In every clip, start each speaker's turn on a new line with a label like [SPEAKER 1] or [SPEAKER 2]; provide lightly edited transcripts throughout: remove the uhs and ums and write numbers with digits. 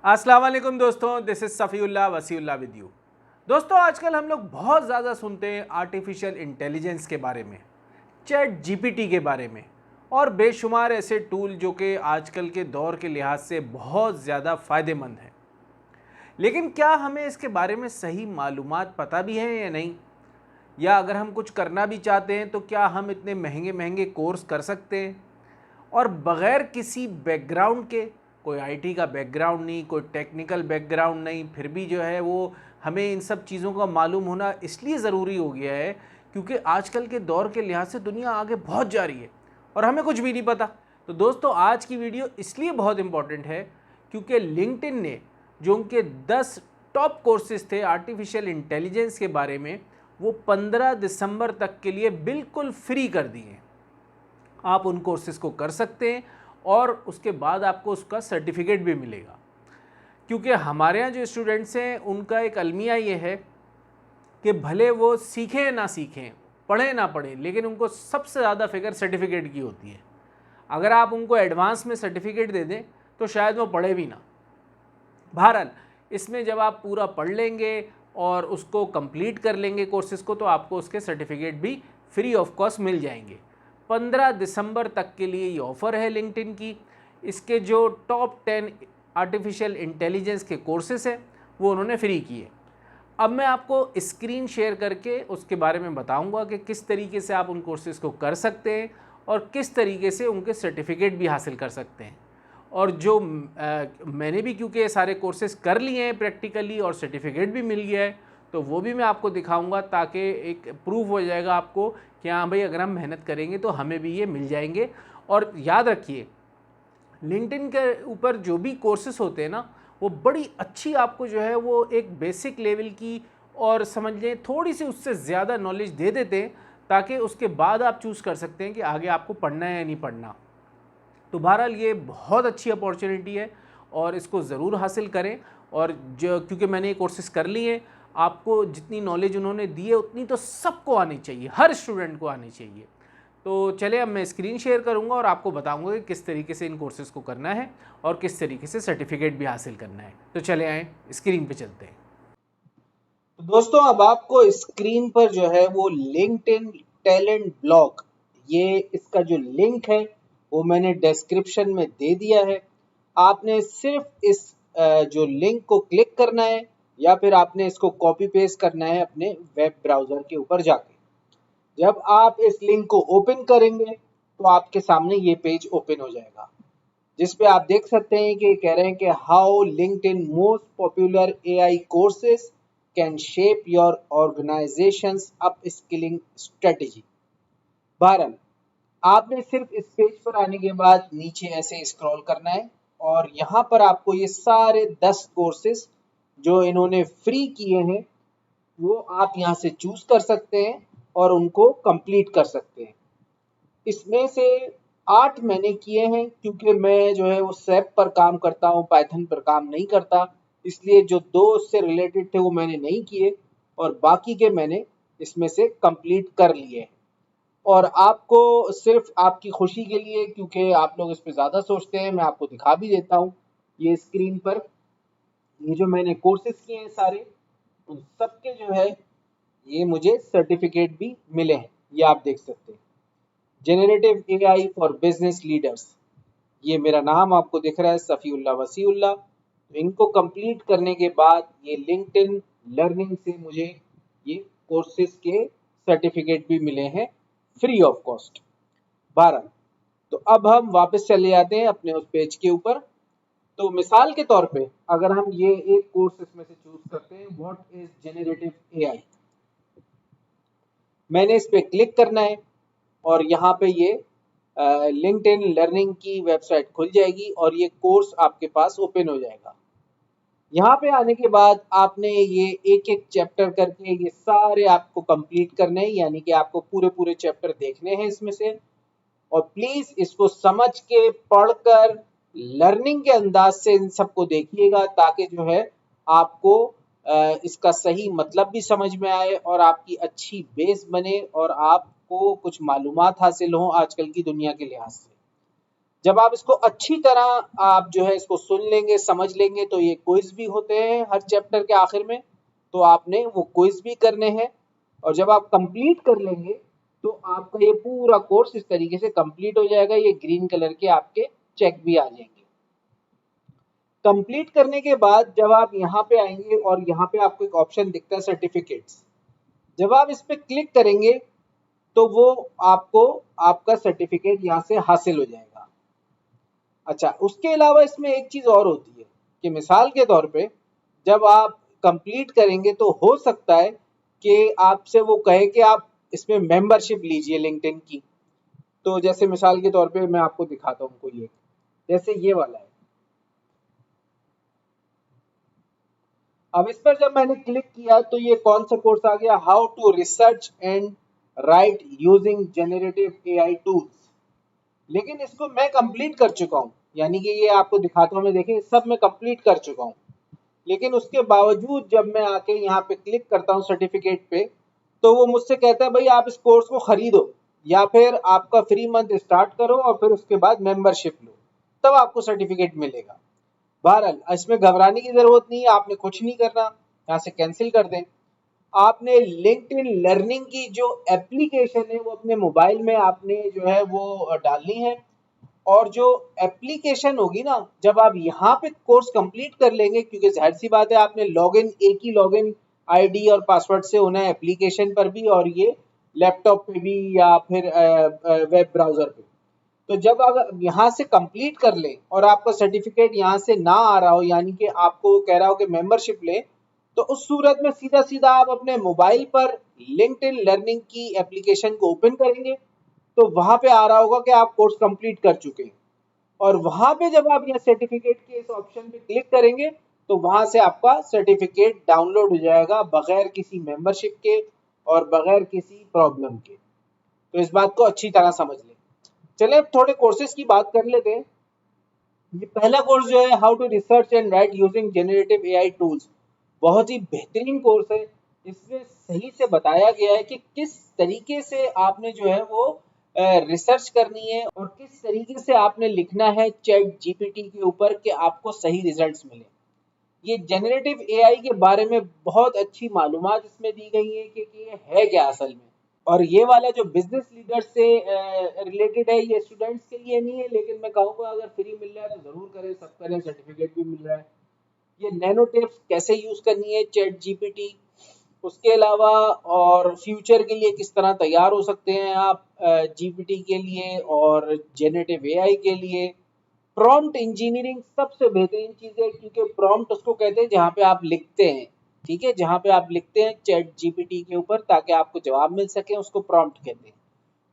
[SPEAKER 1] अस्सलाम वालेकुम दोस्तों, this is Safiullah Wasiullah with you. दोस्तों, आजकल हम लोग बहुत ज़्यादा सुनते हैं आर्टिफिशियल इंटेलिजेंस के बारे में, चैट जीपीटी के बारे में और बेशुमार ऐसे टूल जो कि आजकल के दौर के लिहाज से बहुत ज़्यादा फ़ायदेमंद हैं। लेकिन क्या हमें इसके बारे में सही मालूमात पता भी है या नहीं, या अगर हम कुछ करना भी चाहते हैं तो क्या हम इतने महंगे महंगे कोर्स कर सकते हैं और बग़ैर किसी बैकग्राउंड के, कोई आईटी का बैकग्राउंड नहीं, कोई टेक्निकल बैकग्राउंड नहीं, फिर भी जो है वो हमें इन सब चीज़ों का मालूम होना इसलिए ज़रूरी हो गया है क्योंकि आजकल के दौर के लिहाज से दुनिया आगे बहुत जा रही है और हमें कुछ भी नहीं पता। तो दोस्तों, आज की वीडियो इसलिए बहुत इम्पॉर्टेंट है क्योंकि लिंक्डइन ने जो उनके 10 टॉप कोर्सेज थे आर्टिफिशियल इंटेलिजेंस के बारे में, वो 15 दिसंबर तक के लिए बिल्कुल फ्री कर दिए हैं। आप उन कोर्सेज़ को कर सकते हैं और उसके बाद आपको उसका सर्टिफिकेट भी मिलेगा। क्योंकि हमारे यहाँ जो स्टूडेंट्स हैं उनका एक अलमिया ये है कि भले वो सीखें ना सीखें, पढ़ें ना पढ़ें, लेकिन उनको सबसे ज़्यादा फिक्र सर्टिफिकेट की होती है। अगर आप उनको एडवांस में सर्टिफिकेट दे दें तो शायद वो पढ़े भी ना। बहरहाल, इसमें जब आप पूरा पढ़ लेंगे और उसको कंप्लीट कर लेंगे कोर्सेज़ को, तो आपको उसके सर्टिफिकेट भी फ्री ऑफ कॉस्ट मिल जाएंगे। 15 दिसंबर तक के लिए ये ऑफ़र है लिंक्डइन की। इसके जो टॉप 10 आर्टिफिशियल इंटेलिजेंस के कोर्सेज़ हैं वो उन्होंने फ्री किए। अब मैं आपको स्क्रीन शेयर करके उसके बारे में बताऊंगा कि किस तरीके से आप उन कोर्सेज़ को कर सकते हैं और किस तरीके से उनके सर्टिफिकेट भी हासिल कर सकते हैं। और जो मैंने भी क्योंकि ये सारे कोर्सेज़ कर लिए हैं प्रैक्टिकली और सर्टिफिकेट भी मिल गया है, तो वो भी मैं आपको दिखाऊंगा ताकि एक प्रूफ हो जाएगा आपको कि हाँ भाई, अगर हम मेहनत करेंगे तो हमें भी ये मिल जाएंगे। और याद रखिए, लिंक्डइन के ऊपर जो भी कोर्सेज़ होते हैं ना, वो बड़ी अच्छी आपको जो है वो एक बेसिक लेवल की और समझ लें थोड़ी सी उससे ज़्यादा नॉलेज दे देते हैं, ताकि उसके बाद आप चूज़ कर सकते हैं कि आगे आपको पढ़ना है या नहीं पढ़ना। तो बहरहाल ये बहुत अच्छी अपॉर्चुनिटी है और इसको ज़रूर हासिल करें। और जो क्योंकि मैंने ये कोर्सेज़ कर लिए हैं, आपको जितनी नॉलेज उन्होंने दी है उतनी तो सबको आनी चाहिए, हर स्टूडेंट को आनी चाहिए। तो चले, अब मैं स्क्रीन शेयर करूंगा और आपको बताऊंगा कि किस तरीके से इन कोर्सेज़ को करना है और किस तरीके से सर्टिफिकेट भी हासिल करना है। तो चले आएँ, स्क्रीन पे चलते हैं।
[SPEAKER 2] तो दोस्तों, अब आपको स्क्रीन पर जो है वो लिंक्डइन टैलेंट ब्लॉग, ये इसका जो लिंक है वो मैंने डिस्क्रिप्शन में दे दिया है। आपने सिर्फ इस जो लिंक को क्लिक करना है या फिर आपने इसको कॉपी पेस्ट करना है अपने वेब ब्राउज़र के ऊपर जाके। जब आप इस लिंक को ओपन करेंगे तो आपके सामने ये पेज ओपन हो जाएगा, जिस पे आप देख सकते हैं कि कह रहे हैं कि how LinkedIn most popular AI courses can shape your organisations up skilling strategy. बहरहाल, आपने सिर्फ इस पेज पर आने के बाद नीचे ऐसे स्क्रॉल करना है और यहाँ पर आपको ये सारे 10 कोर्सेज जो इन्होंने फ्री किए हैं वो आप यहाँ से चूज कर सकते हैं और उनको कंप्लीट कर सकते हैं। इसमें से 8 मैंने किए हैं क्योंकि मैं जो है वो SAP पर काम करता हूँ, पाइथन पर काम नहीं करता, इसलिए जो 2 उससे रिलेटेड थे वो मैंने नहीं किए और बाकी के मैंने इसमें से कंप्लीट कर लिए हैं। और आपको सिर्फ आपकी खुशी के लिए, क्योंकि आप लोग इस पे ज़्यादा सोचते हैं, मैं आपको दिखा भी देता हूँ ये स्क्रीन पर। ये जो मैंने कोर्सेज किए हैं सारे, उन सबके जो है ये मुझे सर्टिफिकेट भी मिले हैं, ये आप देख सकते हैं। Generative AI for business leaders, ये मेरा नाम आपको दिख रहा है, सफ़ीउल्लाह वसीउल्लाह। तो इनको कंप्लीट करने के बाद ये लिंक्डइन लर्निंग से मुझे ये कोर्सेज के सर्टिफिकेट भी मिले हैं फ्री ऑफ कॉस्ट। 12। तो अब हम वापस चले जाते हैं अपने उस पेज के ऊपर। तो मिसाल के तौर पे अगर हम ये एक कोर्स इसमें से चूज करते हैं, व्हाट इज जेनरेटिव एआई, मैंने इस पे क्लिक करना है और यहाँ पे ये लिंक्डइन लर्निंग की वेबसाइट खुल जाएगी और ये कोर्स आपके पास ओपन हो जाएगा। यहाँ पे आने के बाद आपने ये एक एक चैप्टर करके ये सारे आपको कंप्लीट करने हैं, यानी कि आपको पूरे पूरे चैप्टर देखने हैं इसमें से। और प्लीज इसको समझ के, पढ़कर, लर्निंग के अंदाज से इन सबको देखिएगा ताकि जो है आपको इसका सही मतलब भी समझ में आए और आपकी अच्छी बेस बने और आपको कुछ मालूमात हासिल हो आजकल की दुनिया के लिहाज से। जब आप इसको अच्छी तरह आप जो है इसको सुन लेंगे, समझ लेंगे, तो ये क्विज भी होते हैं हर चैप्टर के आखिर में, तो आपने वो क्विज भी करने हैं। और जब आप कंप्लीट कर लेंगे तो आपका ये पूरा कोर्स इस तरीके से कंप्लीट हो जाएगा। ये ग्रीन कलर के आपके चेक भी आ जाएंगे। कंप्लीट करने के बाद जब आप यहाँ पे आएंगे और यहाँ पे आपको एक ऑप्शन दिखता है सर्टिफिकेट्स, जब आप इस पे क्लिक करेंगे तो वो आपको आपका सर्टिफिकेट यहाँ से हासिल हो जाएगा। अच्छा, उसके अलावा इसमें एक चीज और होती है कि मिसाल के तौर पे जब आप कंप्लीट करेंगे तो हो सकता है कि आपसे वो कहे कि आप इसमें मेंबरशिप लीजिए लिंक्डइन की। तो जैसे मिसाल के तौर पे मैं आपको दिखाता हूँ कोई एक, जैसे ये वाला है। अब इस पर जब मैंने क्लिक किया तो ये कौन सा कोर्स आ गया, how to research and write using generative AI tools. लेकिन इसको मैं कंप्लीट कर चुका हूँ, यानी कि ये आपको दिखाता हूँ मैं, देखिए सब मैं कंप्लीट कर चुका हूँ। लेकिन उसके बावजूद जब मैं आके यहाँ पे क्लिक करता हूँ सर्टिफिकेट पे, तो वो मुझसे कहता है भाई आप इस कोर्स को खरीदो या फिर आपका फ्री मंथ स्टार्ट करो और फिर उसके बाद मेंबरशिप लो, तब आपको सर्टिफिकेट मिलेगा। बहरहाल इसमें घबराने की जरूरत नहीं है, आपने कुछ नहीं करना, यहाँ से कैंसिल कर दें। आपने लिंक्डइन लर्निंग की जो एप्लीकेशन है वो अपने मोबाइल में आपने जो है वो डालनी है। और जो एप्लीकेशन होगी ना, जब आप यहाँ पे कोर्स कंप्लीट कर लेंगे, क्योंकि जाहिर सी बात है आपने लॉगिन एक ही लॉगिन आईडी और पासवर्ड से होना है एप्लीकेशन पर भी और ये लैपटॉप पे भी या फिर वेब ब्राउजर पे। तो जब अगर यहाँ से कंप्लीट कर लें और आपका सर्टिफिकेट यहाँ से ना आ रहा हो, यानी कि आपको कह रहा हो कि मेंबरशिप लें, तो उस सूरत में सीधा सीधा आप अपने मोबाइल पर लिंक्डइन लर्निंग की एप्लीकेशन को ओपन करेंगे, तो वहां पे आ रहा होगा कि आप कोर्स कंप्लीट कर चुके हैं। और वहां पे जब आप यहाँ सर्टिफिकेट के इस ऑप्शन पे क्लिक करेंगे तो वहां से आपका सर्टिफिकेट डाउनलोड हो जाएगा बगैर किसी मेंबरशिप के और बगैर किसी प्रॉब्लम के। तो इस बात को अच्छी तरह समझ लें। चले अब थोड़े कोर्सेज की बात कर लेते हैं। ये पहला कोर्स जो है how to research and write using generative AI tools, बहुत ही बेहतरीन कोर्स है। इसमें सही से बताया गया है कि किस तरीके से आपने जो है वो रिसर्च करनी है और किस तरीके से आपने लिखना है चैट जीपीटी के ऊपर कि आपको सही रिजल्ट्स मिले। ये जनरेटिव एआई के बारे में बहुत अच्छी मालूमात इसमें दी गई है कि ये है क्या असल में। और ये वाला जो बिजनेस लीडर से रिलेटेड है, ये स्टूडेंट्स के लिए नहीं है, लेकिन मैं कहूँगा अगर फ्री मिल रहा है तो जरूर करें, सब करें, सर्टिफिकेट भी मिल रहा है। ये नैनो टिप्स कैसे यूज करनी है चैट जीपीटी, उसके अलावा और फ्यूचर के लिए किस तरह तैयार हो सकते हैं आप जीपीटी के लिए और जनरेटिव एआई के लिए। प्रॉम्प्ट इंजीनियरिंग सबसे बेहतरीन चीज है, क्योंकि प्रॉम्प्ट उसको कहते हैं जहाँ पे आप लिखते हैं, ठीक है, जहाँ पे आप लिखते हैं चैट जीपीटी के ऊपर ताकि आपको जवाब मिल सके, उसको प्रॉम्प्ट कहते हैं।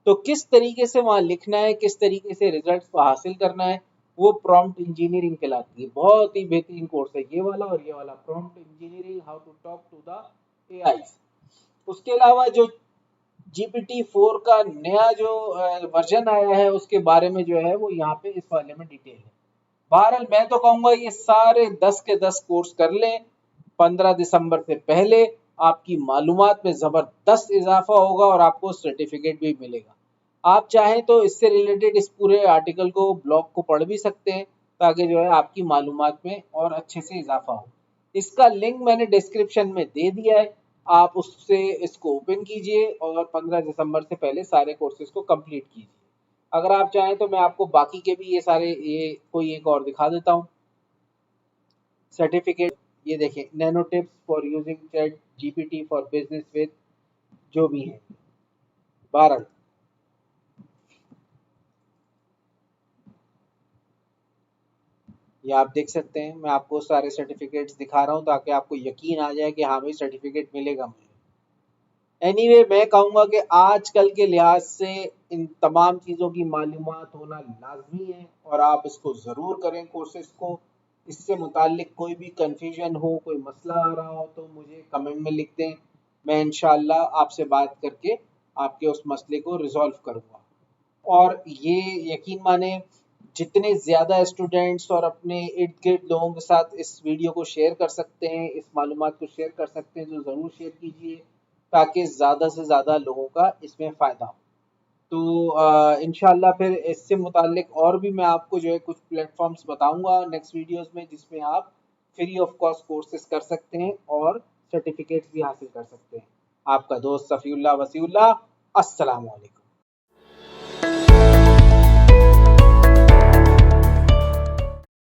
[SPEAKER 2] तो किस तरीके से वहाँ लिखना है, किस तरीके से रिजल्ट्स को हासिल करना है, वो प्रॉम्प्ट इंजीनियरिंग कहलाती है। बहुत ही बेहतरीन कोर्स है ये वाला और ये वाला, prompt engineering how to talk to the AI. उसके अलावा जो GPT-4 का नया जो वर्जन आया है उसके बारे में जो है वो यहाँ पे इस वाले में डिटेल है। बहरहाल मैं तो कहूँगा ये सारे 10 के 10 कोर्स कर लें 15 दिसंबर से पहले, आपकी मालूमात में ज़बरदस्त इजाफा होगा और आपको सर्टिफिकेट भी मिलेगा। आप चाहें तो इससे रिलेटेड इस पूरे आर्टिकल को, ब्लॉग को पढ़ भी सकते हैं ताकि जो है आपकी मालूमात में और अच्छे से इजाफा हो। इसका लिंक मैंने डिस्क्रिप्शन में दे दिया है, आप उससे इसको ओपन कीजिए और 15 दिसंबर से पहले सारे कोर्सेज को कंप्लीट कीजिए। अगर आप चाहें तो मैं आपको बाकी के भी ये सारे ये कोई एक और दिखा देता हूँ सर्टिफिकेट। ये देखें, nano tips for using chat GPT for business with जो भी है 12, ये आप देख सकते हैं। मैं आपको सारे सर्टिफिकेट्स दिखा रहा हूँ ताकि आपको यकीन आ जाए कि हाँ भाई सर्टिफिकेट मिलेगा मुझे। एनीवे मैं कहूँगा कि आजकल के लिहाज से इन तमाम चीज़ों की मालूमात होना लाजमी है और आप इसको ज़रूर करें कोर्सेज को। इससे मुतालिक कोई भी कंफ्यूजन हो, कोई मसला आ रहा हो तो मुझे कमेंट में लिख दें, मैं इंशाल्लाह आपसे बात करके आपके उस मसले को रिजॉल्व करूँगा। और ये यकीन माने जितने ज़्यादा स्टूडेंट्स और अपने इर्द गिर्द लोगों के साथ इस वीडियो को शेयर कर सकते हैं, इस मालूमात को शेयर कर सकते हैं, तो ज़रूर शेयर कीजिए ताकि ज़्यादा से ज़्यादा लोगों का इसमें फ़ायदा हो। तो इंशाल्लाह फिर इससे मुतालिक और भी मैं आपको जो है कुछ प्लेटफॉर्म्स बताऊंगा नेक्स्ट वीडियोस में, जिसमें आप फ्री ऑफ कॉस्ट कोर्सेज कर सकते हैं और सर्टिफिकेट्स भी हासिल कर सकते हैं। आपका दोस्त सफ़ीउल्लाह वसीउल्लाह, अस्सलाम वालेकुम।